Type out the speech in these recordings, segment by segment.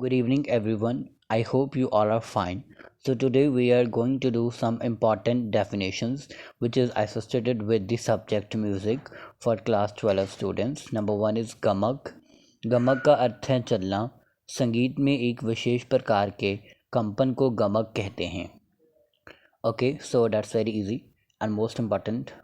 Good evening, everyone. I hope you all are fine. So, today we are going to do some important definitions which is associated with the subject music for class 12 students. Number one is गमक. गमक का अर्थ है चलना. संगीत में एक विशेष प्रकार के कंपन को गमक कहते हैं. Okay, so that's very easy. And most important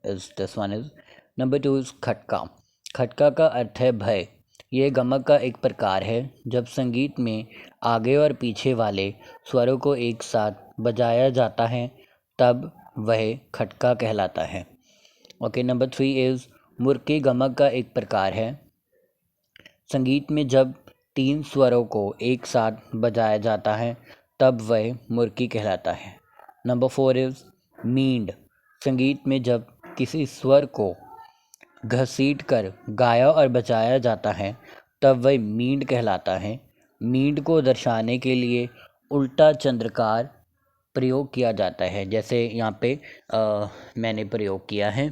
is this one is number two is खटका. खटका का अर्थ है भय. ये गमक का एक प्रकार है जब संगीत में आगे और पीछे वाले स्वरों को एक साथ बजाया जाता है तब वह खटका कहलाता है. Okay, number three is murki. गमक का एक प्रकार है संगीत में जब तीन स्वरों को एक साथ बजाया जाता है तब वह मुर्की कहलाता है. Number four is meend. संगीत में जब किसी स्वर को घसीट कर गाया और बजाया जाता है तब वह मींड कहलाता है. मींड को दर्शाने के लिए उल्टा चंद्रकार प्रयोग किया जाता है. जैसे यहाँ पे मैंने प्रयोग किया है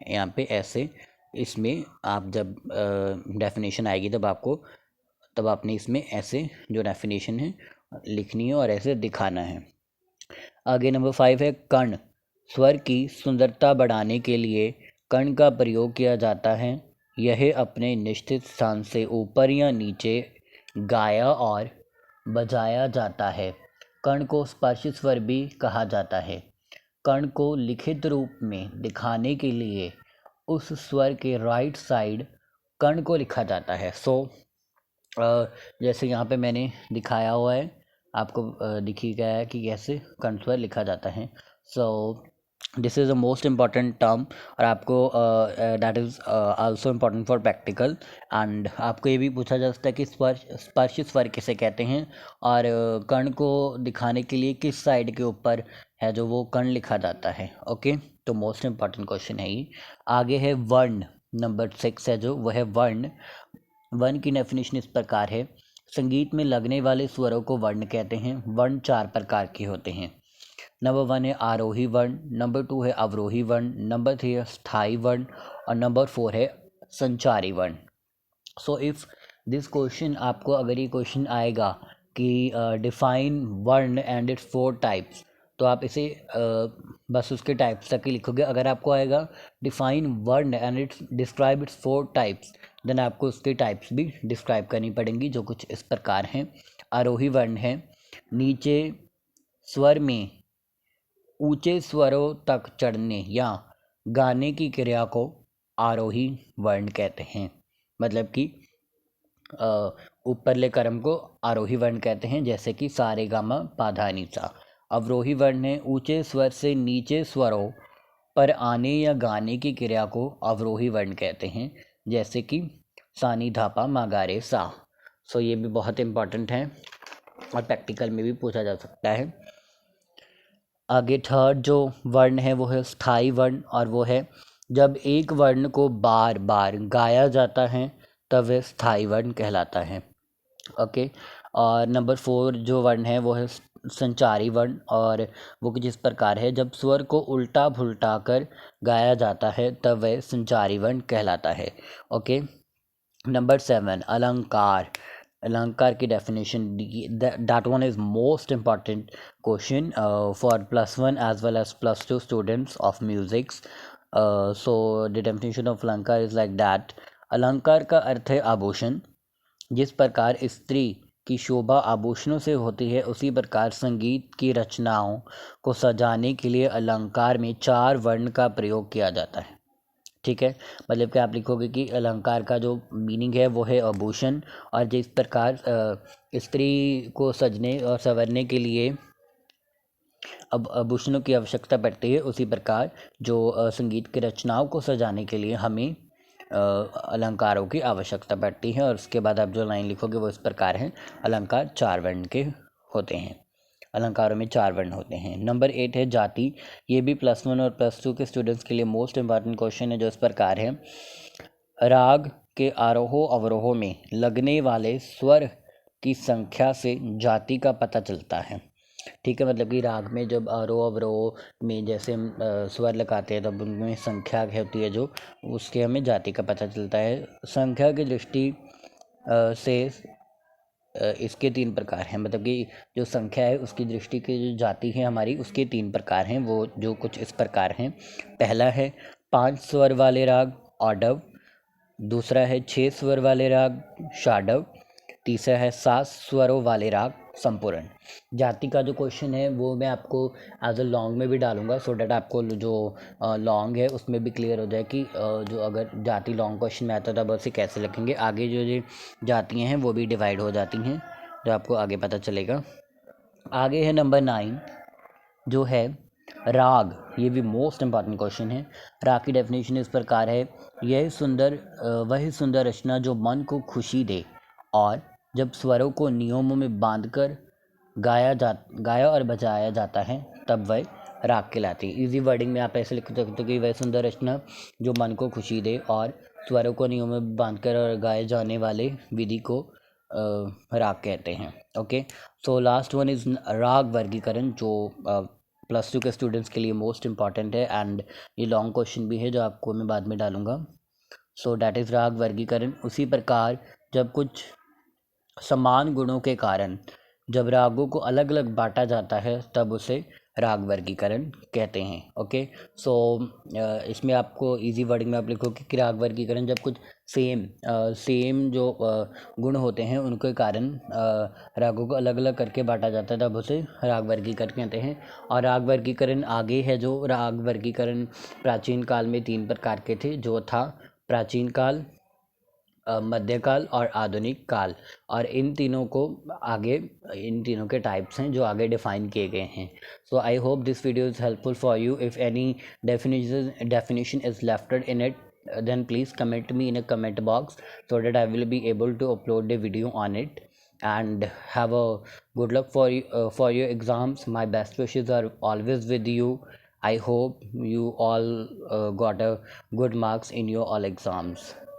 यहाँ पे ऐसे. इसमें आप जब डेफिनेशन आएगी तब आपने इसमें ऐसे जो डेफिनेशन है लिखनी है और ऐसे दिखाना है. आगे नंबर फाइव है कर्ण. स्वर की सुंदरता बढ़ाने के लिए कर्ण का प्रयोग किया जाता है. यह अपने निश्चित स्थान से ऊपर या नीचे गाया और बजाया जाता है. कर्ण को स्पर्श स्वर भी कहा जाता है. कर्ण को लिखित रूप में दिखाने के लिए उस स्वर के राइट साइड कर्ण को लिखा जाता है. जैसे यहाँ पे मैंने दिखाया हुआ है आपको दिखी गया है कि कैसे कर्ण स्वर लिखा जाता है. This is the most important term और आपको that is also important for practical. And आपको ये भी पूछा जा सकता है कि स्पर्श स्वर किसे कहते हैं और कर्ण को दिखाने के लिए किस साइड के ऊपर है जो वो कर्ण लिखा जाता है. ओके, तो मोस्ट इम्पॉर्टेंट क्वेश्चन है ये. आगे है वर्ण. नंबर सिक्स है जो वह है वर्ण. वर्ण की डेफिनेशन इस प्रकार है संगीत में लगने वाले स्वरों को वर्ण कहते हैं. वर्ण चार प्रकार के होते हैं. नंबर वन है आरोही वर्ण. नंबर टू है अवरोही वर्ण. नंबर थ्री है स्थायी वर्ण और नंबर फोर है संचारी वर्ण. सो इफ़ दिस क्वेश्चन आपको अगर ये क्वेश्चन आएगा कि डिफाइन वर्ण एंड इट्स फोर टाइप्स तो आप इसे बस उसके टाइप्स तक ही लिखोगे. अगर आपको आएगा डिफाइन वर्ण and its describe its four types then आपको उसके टाइप्स भी डिस्क्राइब करनी पड़ेंगी जो कुछ इस प्रकार हैं. आरोही वर्ण है नीचे स्वर में ऊंचे स्वरों तक चढ़ने या गाने की क्रिया को आरोही वर्ण कहते हैं. मतलब कि ऊपरले क्रम को आरोही वर्ण कहते हैं जैसे कि सा रे गा मा पा धा नी सा. अवरोही वर्ण है ऊंचे स्वर से नीचे स्वरों पर आने या गाने की क्रिया को अवरोही वर्ण कहते हैं जैसे कि सा नी धा पा मा गा रे सा. सो ये भी बहुत इम्पॉर्टेंट है और प्रैक्टिकल में भी पूछा जा सकता है. आगे थर्ड जो वर्ण है वो है स्थायी वर्ण और वो है जब एक वर्ण को बार बार गाया जाता है तब वह स्थायी वर्ण कहलाता है. ओके, और नंबर फोर जो वर्ण है वो है संचारी वर्ण और वो कुछ इस प्रकार है जब स्वर को उल्टा भुल्टा कर गाया जाता है तब वह संचारी वर्ण कहलाता है. ओके, नंबर सेवन अलंकार. अलंकार की definition that one is most important question for +1 as well as +2 students of musics. So the definition of अलंकार इज लाइक दैट. अलंकार का अर्थ है आभूषण. जिस प्रकार स्त्री की शोभा आभूषणों से होती है उसी प्रकार संगीत की रचनाओं को सजाने के लिए अलंकार में चार वर्ण का प्रयोग किया जाता है. ठीक है, मतलब कि आप लिखोगे कि अलंकार का जो मीनिंग है वो है आभूषण और जिस प्रकार स्त्री को सजने और संवरने के लिए अब आभूषणों की आवश्यकता पड़ती है उसी प्रकार जो संगीत की रचनाओं को सजाने के लिए हमें अलंकारों की आवश्यकता पड़ती है. और उसके बाद आप जो लाइन लिखोगे वो इस प्रकार है अलंकार चार वर्ण के होते हैं. अलंकारों में चार वर्ण होते हैं. नंबर 8 है जाति. ये भी +1 और +2 के स्टूडेंट्स के लिए मोस्ट इम्पॉर्टेंट क्वेश्चन है जो इस प्रकार है राग के आरोह अवरोह में लगने वाले स्वर की संख्या से जाति का पता चलता है. ठीक है, मतलब कि राग में जब आरोह अवरोह में जैसे हम स्वर लगाते हैं तब उनमें संख्या होती है जो उसके हमें जाति का पता चलता है. संख्या की दृष्टि से इसके 3 प्रकार हैं, मतलब कि जो संख्या है उसकी दृष्टि की जो जाति है हमारी उसके 3 प्रकार हैं, वो जो कुछ इस प्रकार हैं। पहला है 5 स्वर वाले राग ऑडव, दूसरा है 6 स्वर वाले राग षाडव, तीसरा है 7 स्वरों वाले राग संपूर्ण। जाति का जो क्वेश्चन है वो मैं आपको एज अ लॉन्ग में भी डालूंगा, सो डैट आपको जो लॉन्ग है उसमें भी क्लियर हो जाए कि जो अगर जाति लॉन्ग क्वेश्चन में आता है तब उसे कैसे लिखेंगे। आगे जो ये जातियाँ हैं वो भी डिवाइड हो जाती हैं, जो आपको आगे पता चलेगा। आगे है नंबर 9 जो है राग। ये भी मोस्ट इम्पॉर्टेंट क्वेश्चन है। राग की डेफिनेशन इस प्रकार है, वह सुंदर रचना जो मन को खुशी दे और जब स्वरों को नियमों में बांधकर गाया और बजाया जाता है तब वह राग कहलाती है। इजी वर्डिंग में आप ऐसे लिख सकते हो कि वह सुंदर रचना जो मन को खुशी दे और स्वरों को नियमों में बांधकर और गाए जाने वाले विधि को राग कहते हैं। Okay, so last one is राग वर्गीकरण, जो +2 के स्टूडेंट्स के लिए मोस्ट इम्पॉर्टेंट है एंड ये लॉन्ग क्वेश्चन भी है जो आपको मैं बाद में डालूंगा। सो डैट इज़ राग वर्गीकरण। उसी प्रकार जब कुछ समान गुणों के कारण जब रागों को अलग अलग बांटा जाता है तब उसे राग वर्गीकरण कहते हैं। ओके, सो इसमें आपको इजी वर्डिंग में आप लिखो कि राग वर्गीकरण जब कुछ सेम जो गुण होते हैं उनके कारण रागों को अलग अलग करके बांटा जाता है तब उसे राग वर्गीकरण कहते हैं। और राग वर्गीकरण आगे है, जो राग वर्गीकरण प्राचीन काल में 3 प्रकार के थे, जो था प्राचीन काल, मध्यकाल और आधुनिक काल। और इन तीनों के टाइप्स हैं जो आगे डिफाइन किए गए हैं। So I hope this video is helpful for you. If any definition is left in it, then please comment me in a comment box so that I will be able to upload the video on it. And have a good luck for your exams. My best wishes are always with you. I hope you all got a good marks in your all exams.